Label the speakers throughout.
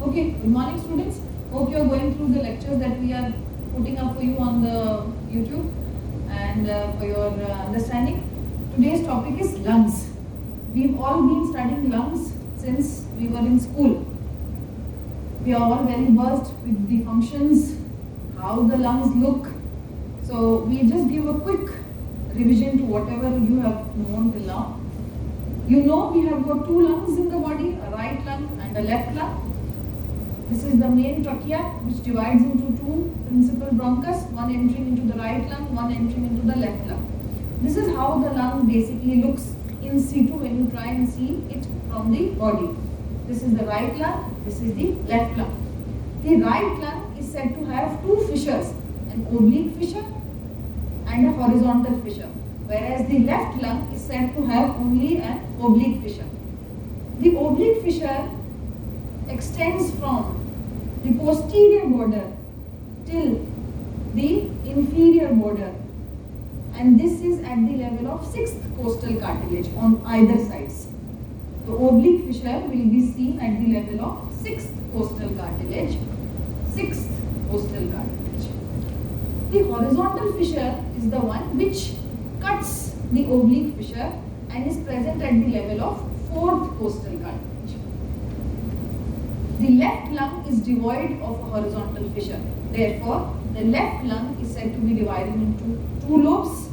Speaker 1: Okay, good morning students. Hope you are going through the lectures that we are putting up for you on the YouTube and for your understanding. Today's topic is lungs. We've all been studying lungs since we were in school. We are all very versed with the functions, how the lungs look. So we just give a quick revision to whatever you have known till now. You know we have got two lungs in the body, a right lung and a left lung. This is the main trachea which divides into two principal bronchus, one entering into the right lung, one entering into the left lung. This is how the lung basically looks in situ when you try and see it from the body. This is the right lung, this is the left lung. The right lung is said to have two fissures, an oblique fissure and a horizontal fissure, whereas the left lung is said to have only an oblique fissure. The oblique fissure extends from the posterior border till the inferior border, and this is at the level of 6th costal cartilage on either sides. The oblique fissure will be seen at the level of 6th costal cartilage. 6th costal cartilage. The horizontal fissure is the one which cuts the oblique fissure and is present at the level of 4th costal cartilage. The left lung is devoid of a horizontal fissure. Therefore, the left lung is said to be divided into two lobes,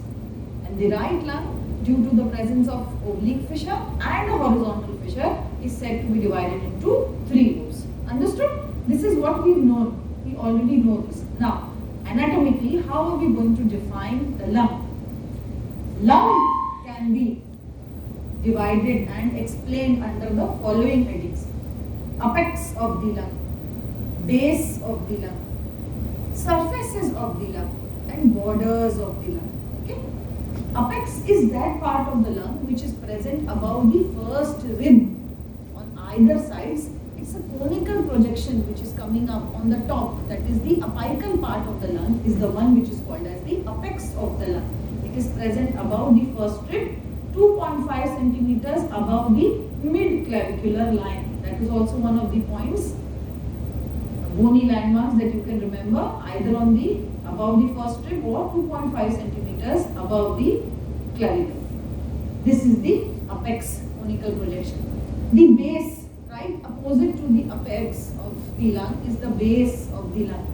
Speaker 1: and the right lung, due to the presence of oblique fissure and a horizontal fissure, is said to be divided into three lobes. Understood? This is what we've known. We already know this. Now, anatomically, how are we going to define the lung? Lung can be divided and explained under the following headings: apex of the lung, base of the lung, surfaces of the lung, and borders of the lung. Okay? Apex is that part of the lung which is present above the first rib on either sides. It's a conical projection which is coming up on the top. That is the apical part of the lung is the one which is called as the apex of the lung. It is present above the first rib, 2.5 centimeters above the mid-clavicular line. That is also one of the points, bony landmarks that you can remember, either on the above the first rib or 2.5 centimeters above the clavicle. This is the apex conical projection. The base, right opposite to the apex of the lung, is the base of the lung.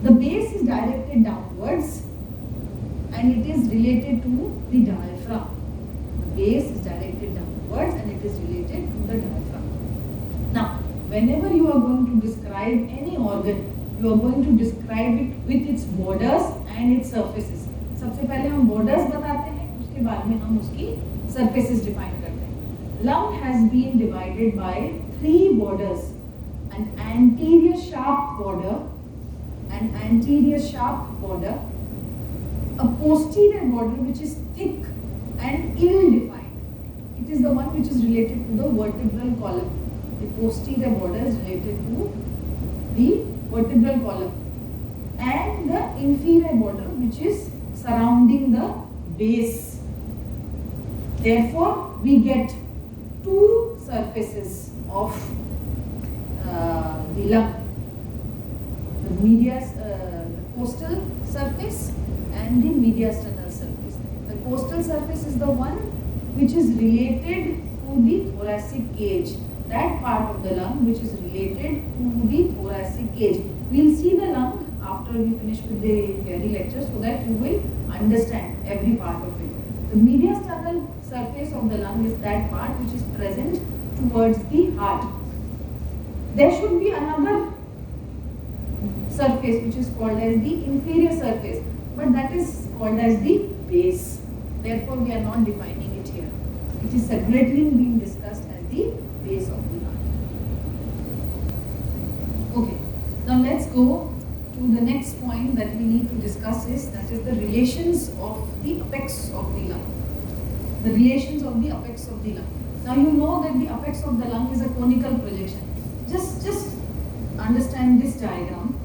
Speaker 1: The base is directed downwards and it is related to the diaphragm. The base is directed downwards and it is related to the diaphragm. Now, whenever you are going to describe any organ, you are going to describe it with its borders and its surfaces. सबसे पहले हम borders बताते हैं, उसके बाद में हम उसकी surfaces define करते हैं. Lung has been divided by three borders: an anterior sharp border, a posterior border which is thick and ill-defined. It is the one which is related to the vertebral column. The posterior border is related to the vertebral column, and the inferior border which is surrounding the base. Therefore, we get two surfaces of the lung: the costal surface and the mediastinal surface. The costal surface is the one which is related to the thoracic cage. That part of the lung which is related to the thoracic cage. We will see the lung after we finish with the theory lecture, so that you will understand every part of it. The mediastinal surface of the lung is that part which is present towards the heart. There should be another surface which is called as the inferior surface, but that is called as the base. Therefore, we are not defining it here. It is separately being discussed as the base of the heart. Okay, now let's go to the next point that we need to discuss is the relations of the apex of the lung. The relations of the apex of the lung. Now you know that the apex of the lung is a conical projection. Just understand this diagram.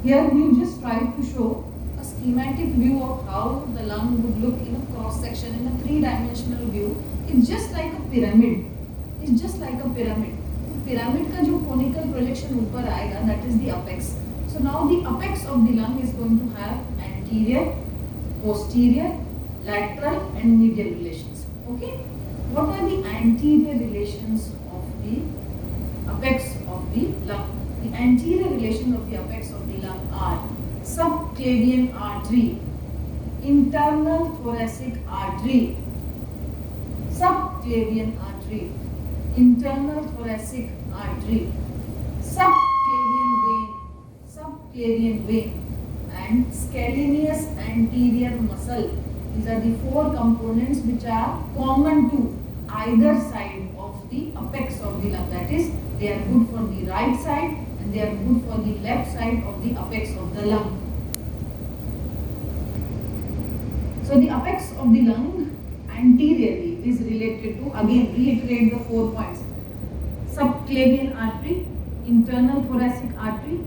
Speaker 1: Here we just tried to show a schematic view of how the lung would look in a cross section, in a three-dimensional view. It's just like a pyramid. It's just like a pyramid. Pyramid का जो conical projection ऊपर आएगा, that is the apex. So now the apex of the lung is going to have anterior, posterior, lateral and medial relations. Okay, what are the anterior relations of the apex of the lung? The anterior relations of the apex of the lung are subclavian artery, internal thoracic artery, subclavian artery, internal thoracic artery, subclavian vein and scalenus anterior muscle. These are the four components which are common to either side of the apex of the lung. That is, they are good for the right side and they are good for the left side of the apex of the lung. So the apex of the lung anteriorly is related to, again reiterate the 4 points: subclavian artery, internal thoracic artery,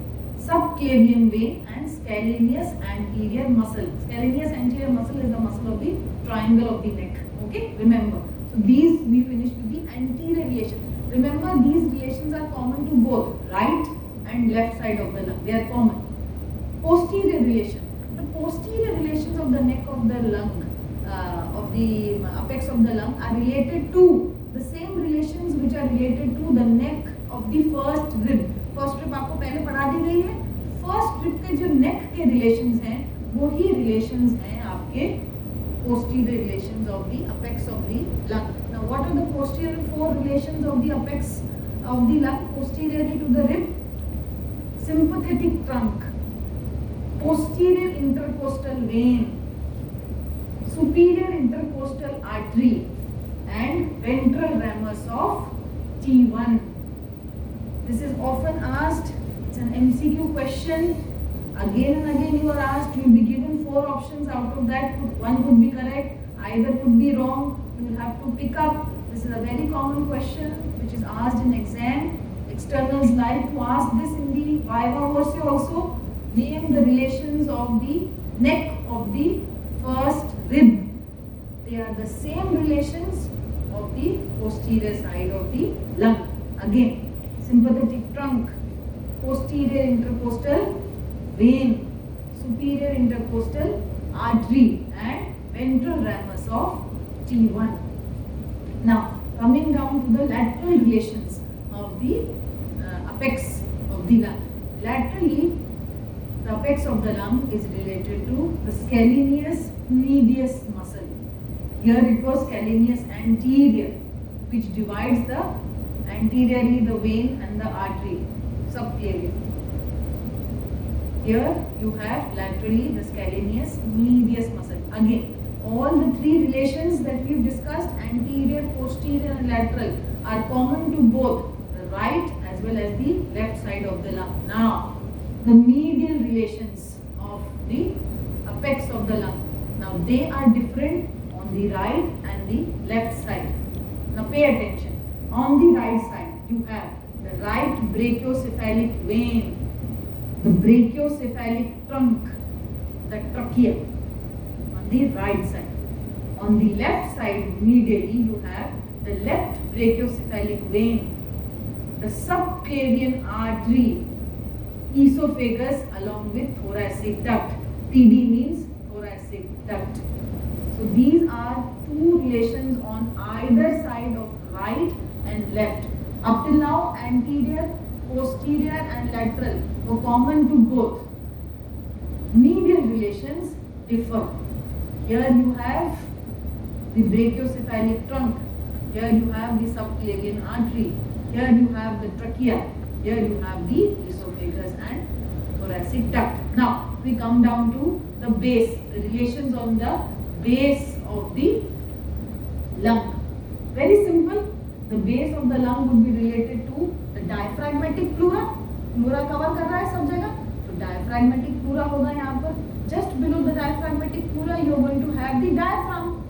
Speaker 1: subclavian vein and scalenus anterior muscle. Scalenus anterior muscle is the muscle of the triangle of the neck. Okay, remember. So these we finished with the anterior relation. Remember, these relations are common to both right and left side of the lung. They are common. Posterior relation. The posterior relations of the neck of the lung, of the apex of the lung, are related to the same relations which are related to the neck of the first rib. First rib आपको पहले पढ़ा दी गई है. First rib के जो नेक के relations हैं वो ही रिलेशंस हैं आपके posterior relations of the apex of the lung. Now what are the posterior 4 relations of the apex of the lung posteriorly to the rib? Sympathetic trunk, posterior intercostal vein, superior intercostal artery and ventral ramus of T1. This is often asked. It's an MCQ question. Again and again you are asked. You will be given 4 options. Out of that, one could be correct, either could be wrong. You will have to pick up. This is a very common question which is asked in exam. Externals like to ask this in the viva voce also. Name the relations of the neck of the first rib. They are the same relations of the posterior side of the lung. Again, sympathetic trunk, posterior intercostal vein, superior intercostal artery and ventral ramus of T1. Now coming down to the lateral relations of the apex of the lung. Laterally, the apex of the lung is related to the scalenus medius muscle. Here it was scalenus anterior, which divides the anteriorly the vein and the artery, subclavian. Here you have laterally the scalenus medius muscle. Again, all the 3 relations that we've discussed, anterior, posterior and lateral, are common to both the right as well as the left side of the lung. Now, the medial relations of the apex of the lung. Now, they are different on the right and the left side. Now, pay attention. On the right side, you have the right brachiocephalic vein, the brachiocephalic trunk, the trachea on the right side. On the left side, medially, you have the left brachiocephalic vein, the subclavian artery, esophagus along with thoracic duct. TD means thoracic duct. So these are 2 relations on either side of right and left. Up till now, anterior, posterior and lateral were common to both. Medial relations differ. Here you have the brachiocephalic trunk. Here you have the subclavian artery. Here you have the trachea. Here you have the esophagus and thoracic duct. Now we come down to the base, the relations on the base of the lung. Very simple. The base of the lung would be related to the diaphragmatic pleura. Pleura cover कर रहा है सब जगह, तो diaphragmatic pleura होगा यहाँ पर. Just below the diaphragmatic pleura, you are going to have the diaphragm.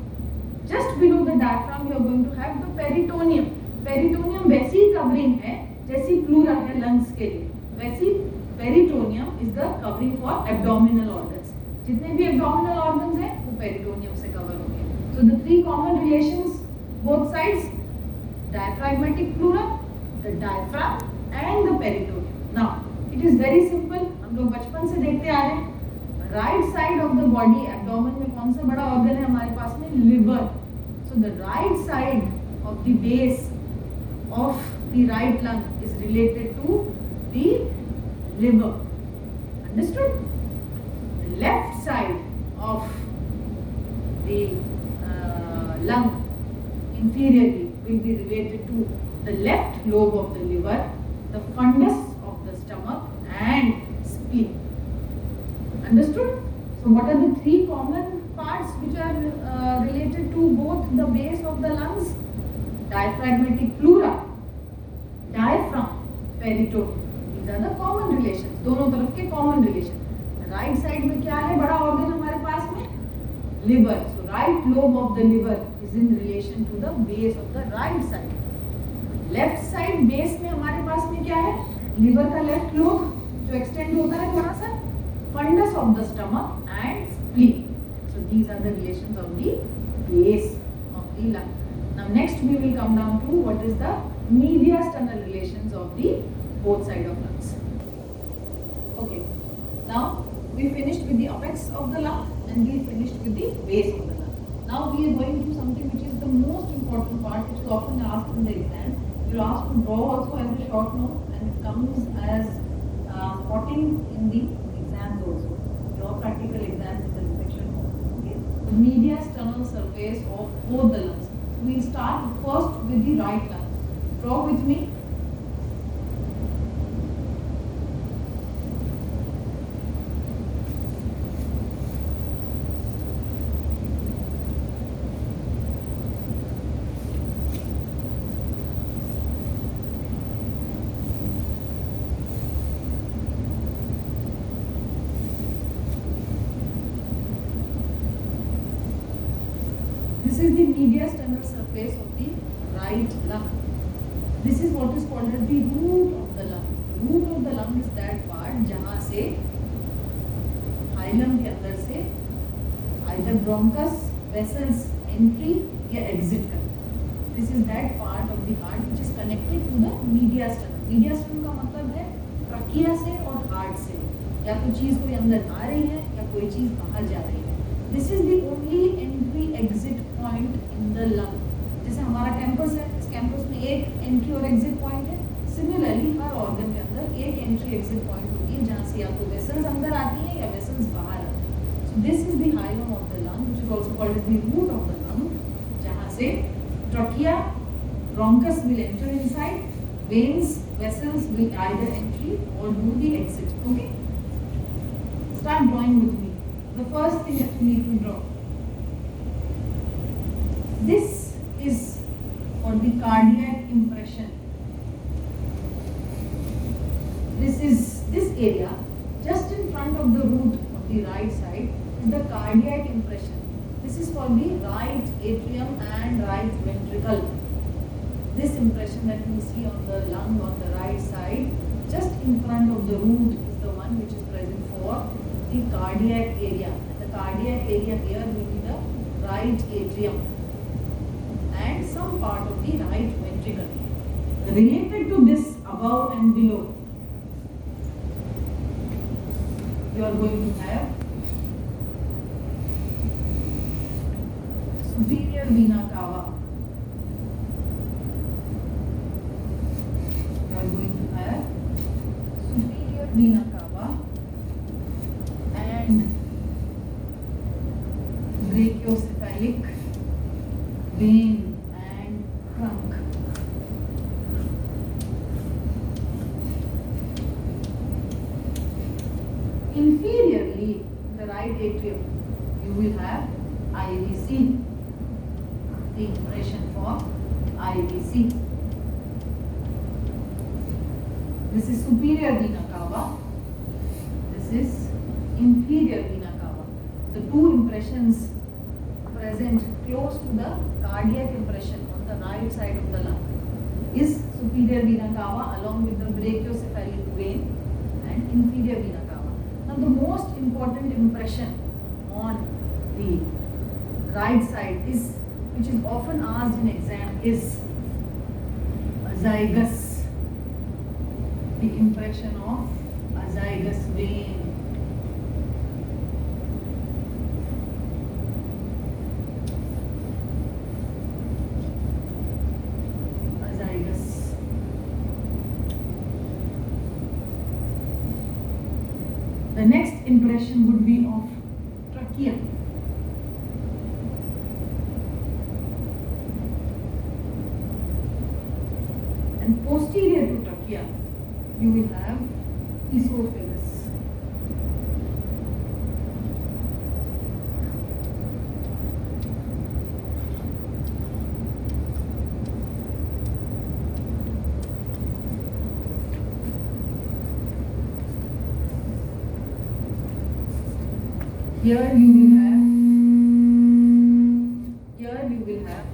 Speaker 1: Just below the diaphragm, you are going to have the peritoneum. Peritoneum वैसी covering है जैसी pleura है lungs के लिए. वैसी peritoneum is the covering for abdominal organs. जितने भी abdominal organs हैं वो peritoneum से cover होंगे. So the 3 common relations both sides: diaphragmatic pleura, the diaphragm and the peritoneum. Now, it is very simple. हम लोग बचपन से देखते आ रहे हैं. Right side of the body, abdomen में कौन सा बड़ा organ है हमारे पास में? Liver. So the right side of the base of the right lung is related to the liver. Understood? The left side of the lung inferiorly will be related to the left lobe of the liver, the fundus of the stomach and spleen. Understood? So what are the three common parts which are related to both the base of the lungs? Diaphragmatic pleura, diaphragm, peritoneum. These are the common relations. दोनों तरफ के common relation. Right side में क्या है बड़ा organ हमारे पास में? Liver. So right lobe of the liver is in relation to the base of the right side. Left side base में हमारे पास में क्या है? Liver का left lobe जो extend होता है थोड़ा सा, fundus of the stomach and spleen. So these are the relations of the base of the lung. Now next we will come down to what is the mediastinal relations of the both side of lungs. Okay. Now we finished with the apex of the lung and we finished with the base of the lung. Now we are going to something which is the most important part, which is often asked in the exam. You will ask to draw also as a short note and it comes as spotting in the exams also. Your practical exams in the section. Okay. The mediastinal surface of both the lungs. We will start first with the right lung. Draw with me. This is the mediastinal surface of the right lung. This is what is called as the root of the lung. The root of the lung is that part जहाँ से hilum के अंदर से either bronchus, vessels entry या exit करते हैं. This is that part of the heart which is connected to the mediastinum. Mediastinum का मतलब है trachea से और heart से. या कोई चीज़ कोई अंदर आ रही है या कोई चीज़ बाहर जा रही है. This is the only entry exit point in the lung. जैसे हमारा कैंपस है, इस कैंपस में एक एंट्री और एग्जिट पॉइंट है. सिमिलरली हर ऑर्गन के अंदर एक एंट्री एग्जिट पॉइंट होती है जहाँ से या तो वेसल्स अंदर आती हैं या वेसल्स बाहर आती हैं. So this is the hilum of the lung which is also called as the root of the lung, जहाँ से trachea, bronchus will enter inside, veins, vessels will either entry और do the exit. Okay, start drawing with me. The first thing that you need to draw. This is for the cardiac impression. This area just in front of the root of the right side is the cardiac impression. This is for the right atrium and right ventricle. This impression that you see on the lung on the right side, just in front of the root, is the one which is present for the cardiac area. And the cardiac area here will be the right atrium and some part of the right ventricle. Related to this above and below, you are going to have superior vena cava. You are going to have superior vena cava and brachiocephalic vein and trunk. Inferiorly, the right atrium, you will have IVC, the impression for IVC. This is superior vena cava. This is inferior vena cava. The two impressions present close to the cardiac impression on the right side of the lung is superior vena cava along with the brachiocephalic vein and inferior vena cava. Now the most important impression on the right side is, which is often asked in exam, is azygos the impression of azygous vein. Azygous. The next impression would be of trachea. And posterior to trachea, you will have esophagus. Here you will have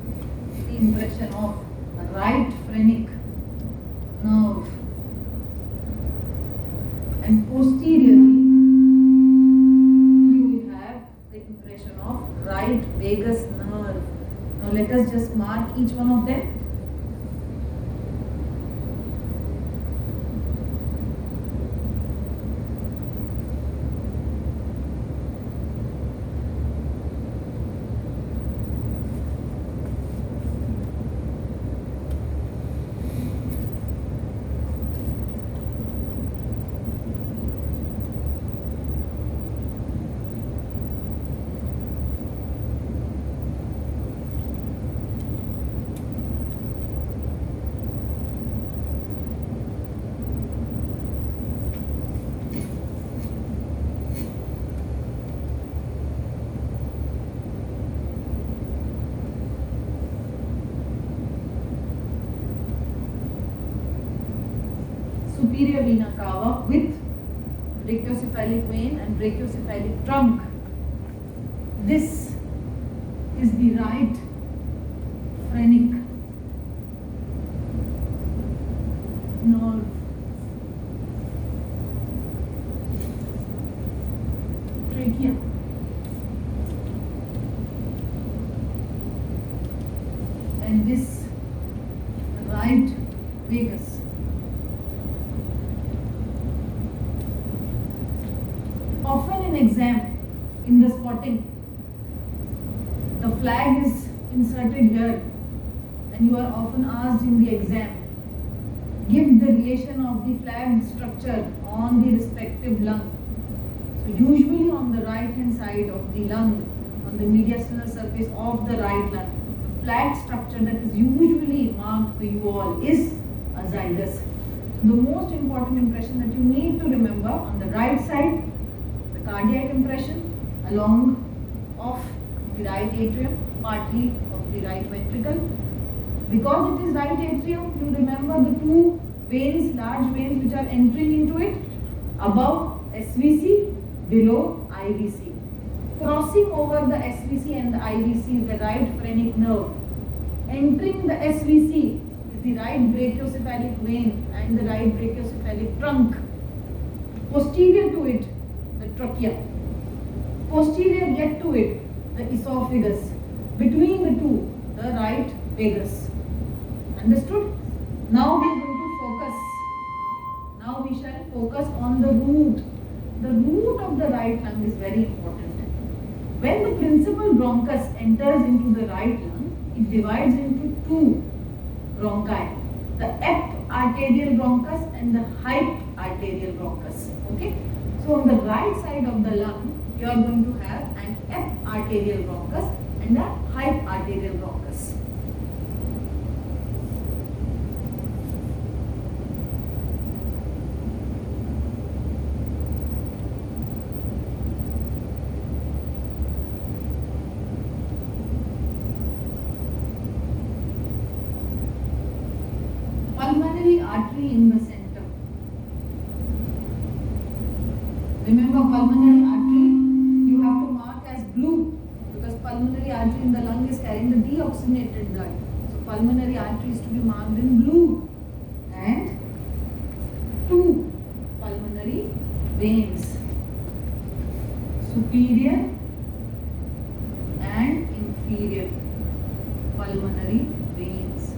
Speaker 1: the impression of right phrenic nerve, and posteriorly you will have the impression of right vagus nerve. Now let us just mark each one of them. Superior vena cava with brachiocephalic vein and brachiocephalic trunk. This is the right phrenic nerve. Trachea. And this right vagus. Often in exam, in the spotting, the flag is inserted here, and you are often asked in the exam, give the relation of the flag structure on the respective lung. So usually on the right hand side of the lung, on the mediastinal surface of the right lung, the flag structure that is usually marked for you all is azygous. So the most important impression that you need to remember on the right side, cardiac impression along of the right atrium, partly of the right ventricle. Because it is right atrium, you remember the two veins, large veins which are entering into it, above SVC, below IVC. Crossing over the SVC and the IVC is the right phrenic nerve. Entering the SVC is the right brachiocephalic vein and the right brachiocephalic trunk. Posterior to it, the trachea. Posterior yet to it, the esophagus. Between the two, the right vagus. Understood? Now we are going to focus. Now we shall focus on the root. The root of the right lung is very important. When the principal bronchus enters into the right lung, it divides into two bronchi. The epiarterial bronchus and the hyparterial bronchus. Okay? So on the right side of the lung, you are going to have an epiarterial bronchus and a hyparterial bronchus. Pulmonary artery in the center. Remember, pulmonary artery you have to mark as blue because pulmonary artery in the lung is carrying the deoxygenated blood. So pulmonary artery is to be marked in blue. And two pulmonary veins, superior and inferior pulmonary veins.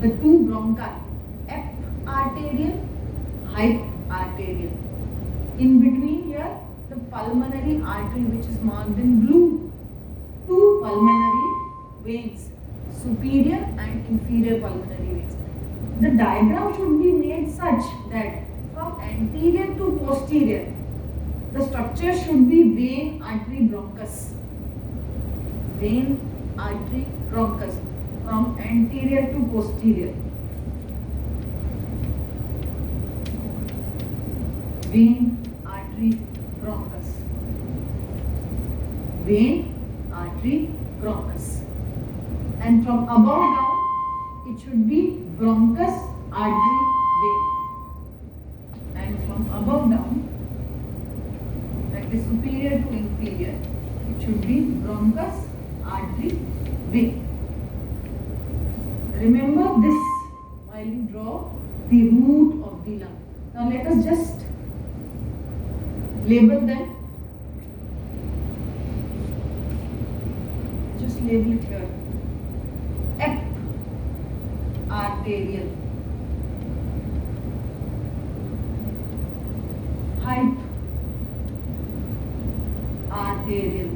Speaker 1: the two bronchi, eparterial, hyparterial. In between here, the pulmonary artery which is marked in blue. Two pulmonary veins, superior and inferior pulmonary veins. The diagram should be made such that from anterior to posterior, the structure should be vein, artery, bronchus. Vein, artery, bronchus. From anterior to posterior. Vein, artery, bronchus. Vein, artery, bronchus. And from above down, it should be bronchus, artery, vein. And from above down, that is superior to inferior, it should be bronchus, artery, vein. Remember this while you draw the root of the lung. Now let us just label them. Just label it here. Eparterial, hyparterial.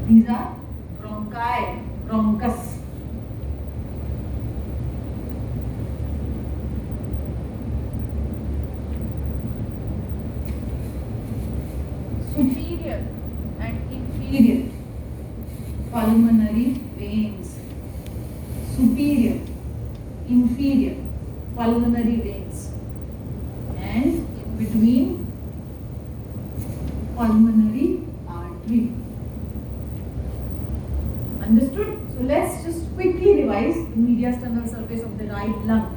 Speaker 1: These are bronchi, bronchus. Superior and inferior pulmonary veins. Superior, inferior pulmonary veins. And in between, pulmonary artery. Understood? So let's just quickly revise the mediastinal surface of the right lung.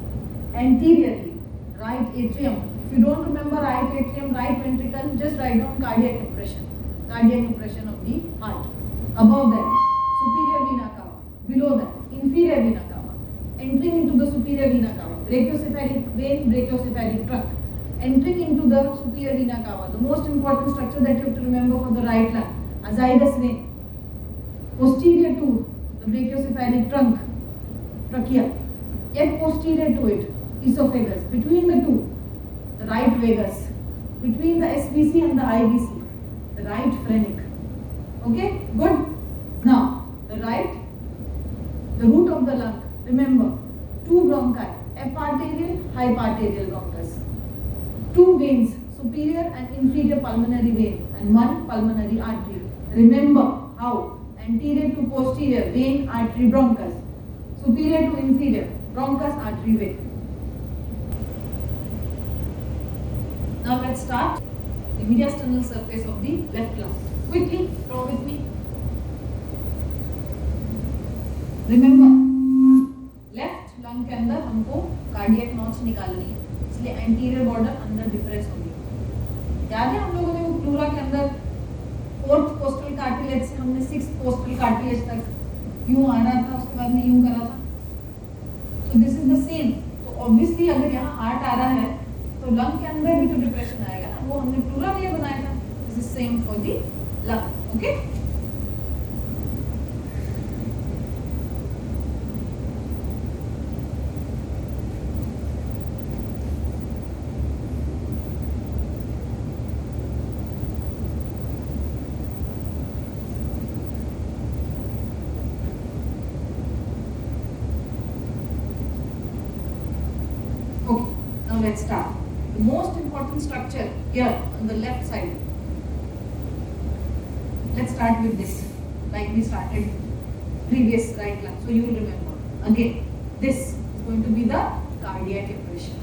Speaker 1: Anteriorly, right atrium. If you don't remember right atrium, right ventricle, just write down cardiac impression. Cardiac impression of the heart. Above that, superior vena cava. Below that, inferior vena cava. Entering into the superior vena cava. Brachiocephalic vein, brachiocephalic trunk. Entering into the superior vena cava. The most important structure that you have to remember for the right lung. Azydus vein. Posterior to the brachiocephalic trunk, trachea, yet posterior to it, esophagus. Between the two, the right vagus. Between the SVC and the IVC, the right phrenic. Okay, good. Now, the root of the lung. Remember, two bronchi, eparterial, hyparterial bronchus. Two veins, superior and inferior pulmonary vein, and one pulmonary artery. Remember how? Anterior to posterior, vein, artery, bronchus. Superior to inferior, bronchus, artery, vein. Now let's start the mediastinal surface of the left lung. Quickly, draw with me. Remember, left lung के अंदर हमको cardiac notch निकालनी है, इसलिए anterior border अंदर depress होगी। याद है हम लोगों ने वो प्लूरा के अंदर फोर्थ पोस्टल कार्टिलेज से हमने सिक्स्थ पोस्टल कार्टिलेज तक यूं आ रहा था, उसके बाद में यूं करा था। तो दिस इज द सेम। तो ऑब्वियसली अगर यहाँ हार्ट आ रहा है तो लंग के अंदर भी तो डिप्रेशन आएगा ना, वो हमने प्लूरा लिए बनाया था। This is same for the lung. Okay, let's start. The most important structure here on the left side. Let's start with this, like we started previous right lung. So you will remember. Again, this is going to be the cardiac impression.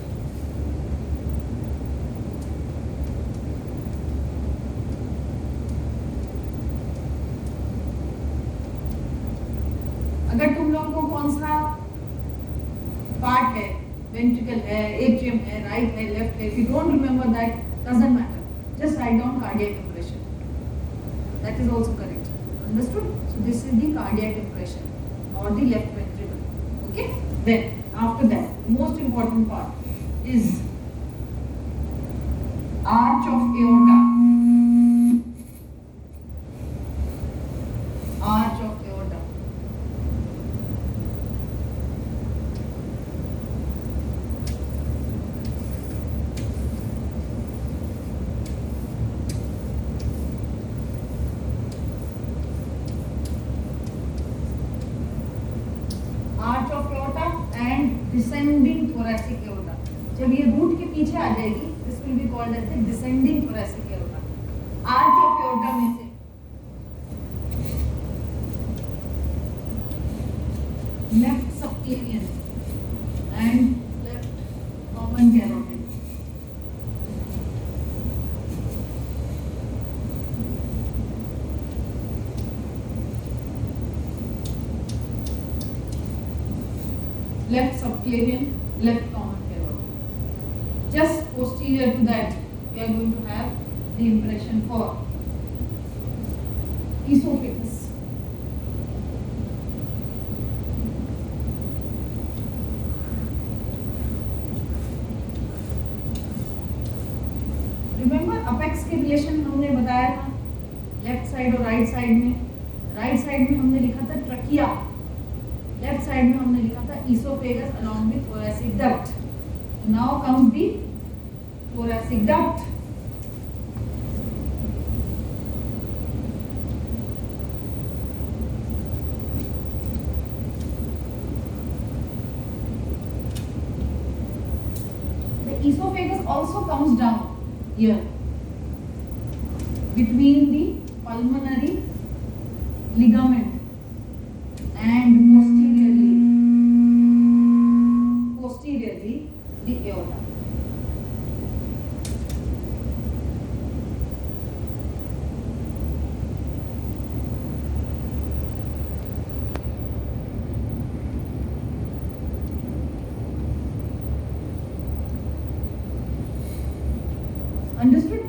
Speaker 1: अगर तुम लोगों को कौन सा part है, ventricle है, atrium है, right है, left है, if you don't remember that, doesn't matter. Just write down cardiac impression. That is also correct. Understood? So this is the cardiac impression or the left ventricle. Okay? Then after that, the most important part is arch of aorta. Arch of aorta. Descending thoracic aorta. जब ये root के पीछे आ जाएगी, this will be called as the descending thoracic aorta. Arch of aorta में से left subclavian and left common carotid. Left subclavian, left common carotid. Just posterior to that, we are going to have the impression for esophagus. Remember apex के relation हमने बताया था left side और right side में। Right side में हमने लिखा था ट्रकिया, लेफ्ट साइड में हमने लिखा था esophagus along with thoracic duct. Now comes the thoracic duct. The esophagus also comes down here between the pulmonary ligament and posteriorly the aorta. Understood?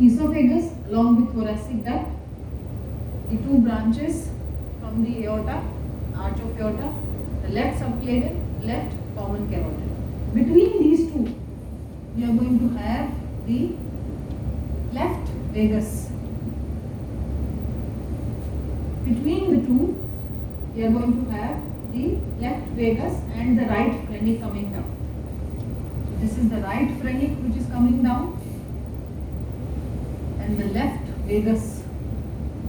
Speaker 1: Esophagus along with thoracic duct, the two branches from the aorta, arch of aorta, the left subclavian, left common carotid. Between these two, we are going to have the left vagus. Between the two, we are going to have the left vagus and the right phrenic coming down. This is the right phrenic which is coming down, and the left vagus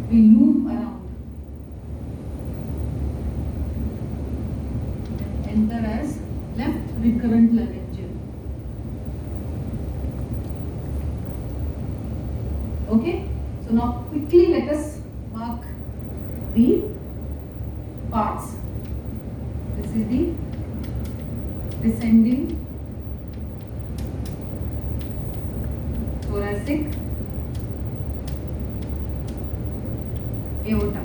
Speaker 1: will loop around and enter as left recurrent laryngeal. Okay, so now quickly let us mark the parts. This is the descending thoracic aorta.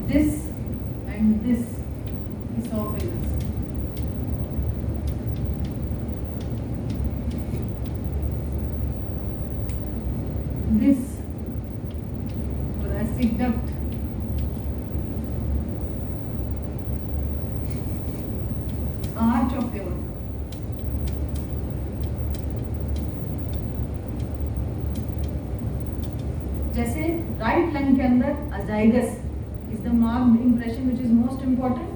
Speaker 1: This and this esophagus. This thoracic duct. Arch of aorta. जैसे right lung के अंदर azygos is the marked impression which is most important,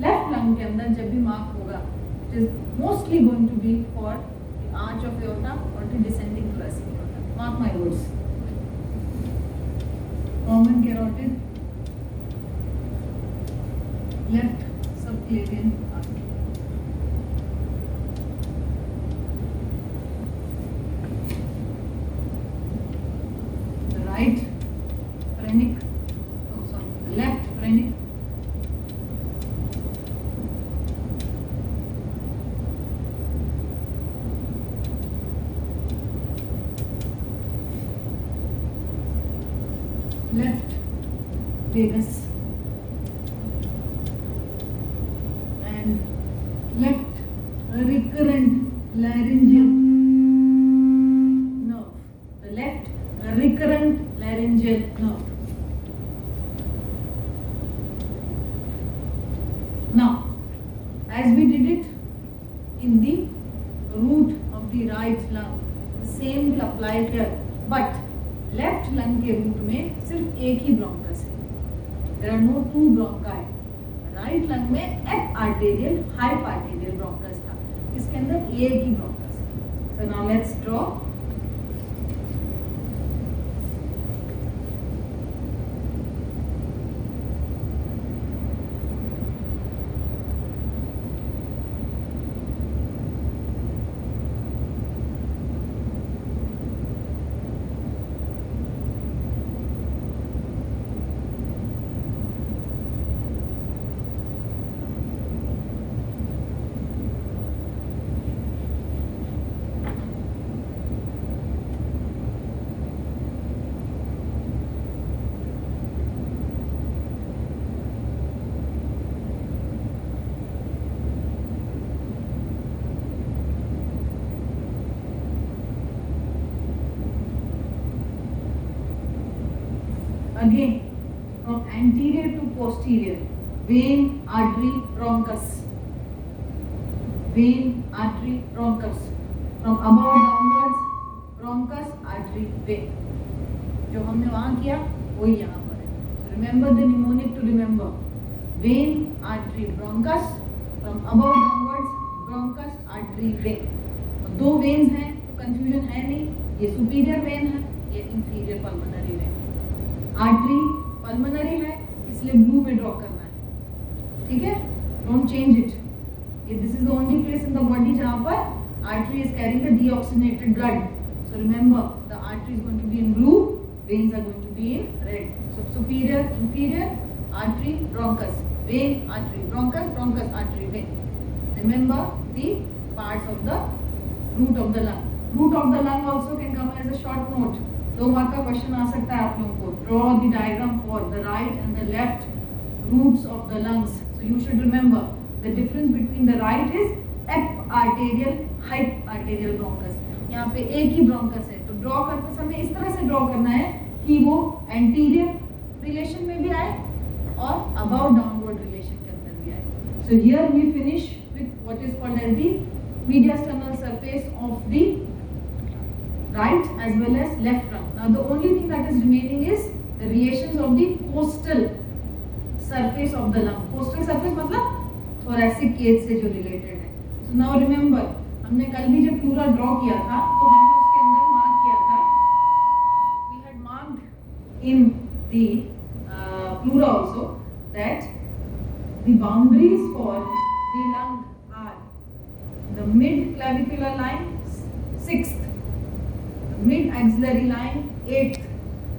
Speaker 1: left lung के अंदर जब भी mark होगा it is mostly going to be for the arch of aorta और the descending thoracic aorta. Mark my words. Common carotid, left subclavian artery. Right phrenic, left phrenic, left vagus, and left recurrent laryngeal nerve. The left recurrent laryngeal nerve. Now, as we did it in the root of the right lung, the same will apply here. But left lung के root में सिर्फ एक ही bronchus है. There are no two bronchi. Right lung में ep arterial, hyp arterial bronchus था. इसके अंदर एक ही bronchus है. So now let's draw. again from anterior to posterior, vein, artery, bronchus. Vein, artery, bronchus. From above downwards, bronchus, artery, vein. जो हमने वहाँ किया वही यहाँ पर है. So remember the mnemonic to remember. Vein, artery, bronchus. From above downwards, bronchus, artery, vein. और दो veins हैं तो confusion है नहीं. ये superior vein है, ये inferior pulmonary vein. Artery pulmonary है, इसलिए blue में draw करना है. ठीक है? Don't change it. This is the only place in the body जहाँ पर artery is carrying the deoxygenated blood. So remember, the artery is going to be in blue, veins are going to be in red. So superior, inferior, artery, bronchus, vein, artery, bronchus, bronchus, artery, vein. Remember the parts of the root of the lung. Root of the lung also can come as a short note. 2 mark का question आ सकता है आप लोगों को. Draw the diagram for the right and the left roots of the lungs. So you should remember the difference between the right is eparterial, hyparterial bronchus. यहाँ पे एक ही bronchus है, तो draw करते समय इस तरह से draw करना है कि वो anterior relation में भी आए और above downward relation के अंदर भी आए. So here we finish with what is called as the mediastinal surface of the right as well as left lung. Now the only thing that is remaining is the relations of the costal surface of the lung. Costal surface मतलब thoracic cage से जो related है. So now remember, हमने कल भी जब पूरा draw किया था तो हमने उसके अंदर mark किया था. We had marked in the pleura also that the boundaries for the lung are the mid clavicular line 6th, the mid axillary line 8th,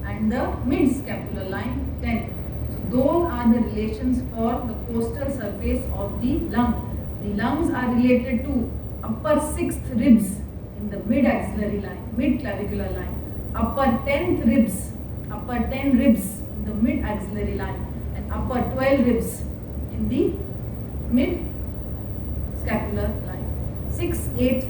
Speaker 1: and the mid scapular line 10th. Those are the relations for the costal surface of the lung. The lungs are related to upper 6th ribs in the mid axillary line, mid clavicular line, upper 10th ribs, upper 10 ribs in the mid axillary line, and upper 12 ribs in the mid scapular line. 6, 8,